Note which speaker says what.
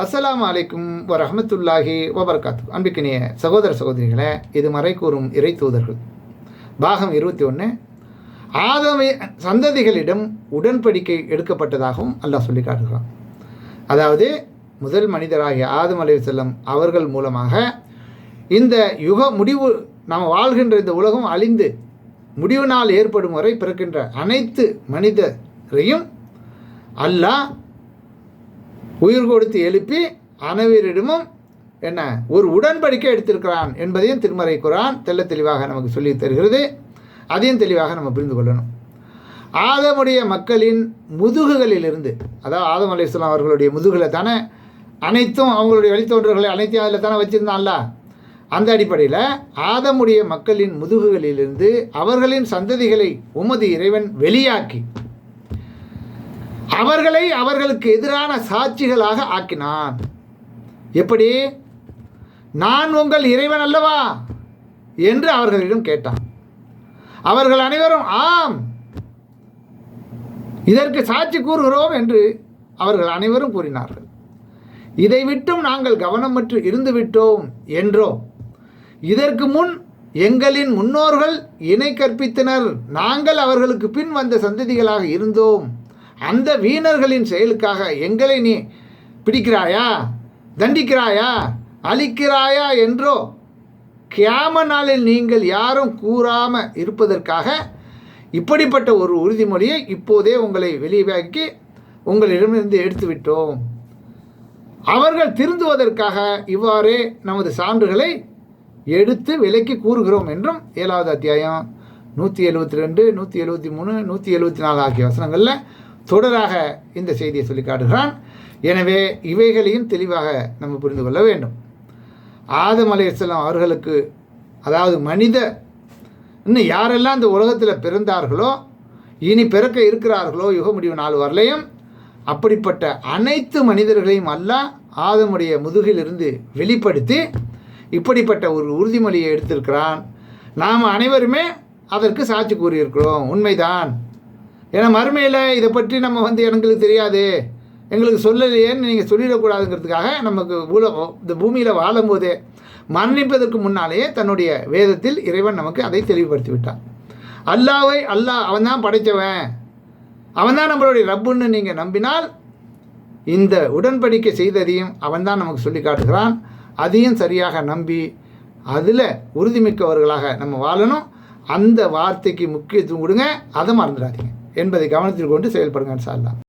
Speaker 1: அஸ்ஸலாமு அலைக்கும் வரஹ்மத்துல்லாஹி வபரகாத்து. அன்பிக்கினிய சகோதர சகோதரிகளே, இது மறைக்கூறும் இறை தூதர்கள் பாகம் 21. ஆதம சந்ததிகளிடம் உடன்படிக்கை எடுக்கப்பட்டதாகவும் அல்லாஹ் சொல்லி காட்டுகிறான். அதாவது முதல் மனிதராகிய ஆதம் அலைஹிஸ்ஸலாம் அவர்கள் மூலமாக இந்த யுக முடிவு, நாம் வாழ்கின்ற இந்த உலகம் அழிந்து முடிவு நாள் ஏற்படும் வரை பிறக்கின்ற அனைத்து மனிதரையும் அல்லாஹ் உயிர் கொடுத்து எழுப்பி அனைவரிடமும் என்ன ஒரு உடன்படிக்கை எடுத்திருக்கிறான் என்பதையும் திருமறை குர்ஆன் தெள்ள தெளிவாக நமக்கு சொல்லி தருகிறது. அதையும் தெளிவாக நம்ம புரிந்து கொள்ளணும். ஆதமுடைய மக்களின் முதுகுகளிலிருந்து, அதாவது ஆதம் அலைஹிஸ்ஸலாம் அவர்களுடைய முதுகில் தானே அனைத்தும், அவங்களுடைய வழித்தோன்றர்களை அனைத்தையும் அதில் தானே வச்சுருந்தான்ல. அந்த அடிப்படையில் ஆதமுடைய மக்களின் முதுகுகளிலிருந்து அவர்களின் சந்ததிகளை உமது இறைவன் வெளியாக்கி அவர்களை அவர்களுக்கு எதிரான சாட்சிகளாக ஆக்கினான். எப்படி? நான் உங்கள் இறைவன் அல்லவா என்று அவர்களிடம் கேட்டான். அவர்கள் அனைவரும் ஆம், இதற்கு சாட்சி கூறுகிறோம் என்று அவர்கள் அனைவரும் கூறினார்கள். இதை விட்டும் நாங்கள் கவனமற்று இருந்துவிட்டோம் என்றோ, இதற்கு முன் எங்களின் முன்னோர்கள் இணை கற்பித்தனர், நாங்கள் அவர்களுக்கு பின் வந்த சந்ததிகளாக இருந்தோம், அந்த வீணர்களின் செயலுக்காக எங்களை நீ பிடிக்கிறாயா, தண்டிக்கிறாயா, அழிக்கிறாயா என்றோ கியாம நாளில் நீங்கள் யாரும் கூறாமல் இருப்பதற்காக இப்படிப்பட்ட ஒரு உறுதிமொழியை இப்போதே உங்களை வெளியாக்கி உங்களிடமிருந்து எடுத்துவிட்டோம். அவர்கள் திருந்துவதற்காக இவ்வாறே நமது சான்றுகளை எடுத்து விலக்கி கூறுகிறோம் என்றும் 7வது அத்தியாயம் 172, 173, 174 ஆகிய வசனங்களில் தொடராக இந்த செய்தியை சொல்லி காட்டுகிறான். எனவே இவைகளையும் தெளிவாக நம்ம புரிந்து கொள்ள வேண்டும். ஆதம் அலைஹிஸ்ஸலாம் அவர்களுக்கு, அதாவது மனித இன்னும் யாரெல்லாம் இந்த உலகத்தில் பிறந்தார்களோ இனி பிறக்க இருக்கிறார்களோ யுக முடிவு நாள் வரலையும், அப்படிப்பட்ட அனைத்து மனிதர்களையும் அல்லாஹ் ஆதமுடைய முதுகிலிருந்து வெளிப்படுத்தி இப்படிப்பட்ட ஒரு உறுதிமொழியை எடுத்திருக்கிறான். நாம் அனைவருமே அதற்கு சாட்சி கூறியிருக்கிறோம். உண்மைதான். ஏன்னா மறுமையில் இதை பற்றி நம்ம எங்களுக்கு தெரியாது, எங்களுக்கு சொல்லலையேன்னு நீங்கள் சொல்லிடக்கூடாதுங்கிறதுக்காக நமக்கு இந்த பூமியில் வாழும்போதே மரணிப்பதற்கு முன்னாலேயே தன்னுடைய வேதத்தில் இறைவன் நமக்கு அதை தெளிவுபடுத்தி விட்டான். அல்லாஹ் அவன் தான் படைத்தவன், அவன் தான் நம்மளுடைய ரப்புன்னு நீங்கள் நம்பினால் இந்த உடன்படிக்கை செய்ததையும் அவன் தான் நமக்கு சொல்லி காட்டுகிறான். அதையும் சரியாக நம்பி அதில் உறுதிமிக்கவர்களாக நம்ம வாழணும். அந்த வார்த்தைக்கு முக்கியத்துவம் கொடுங்க, அதை மறந்துடாதீங்க என்பதை கவனத்தில் கொண்டு செயல்படுங்க இன்ஷா அல்லாஹ்.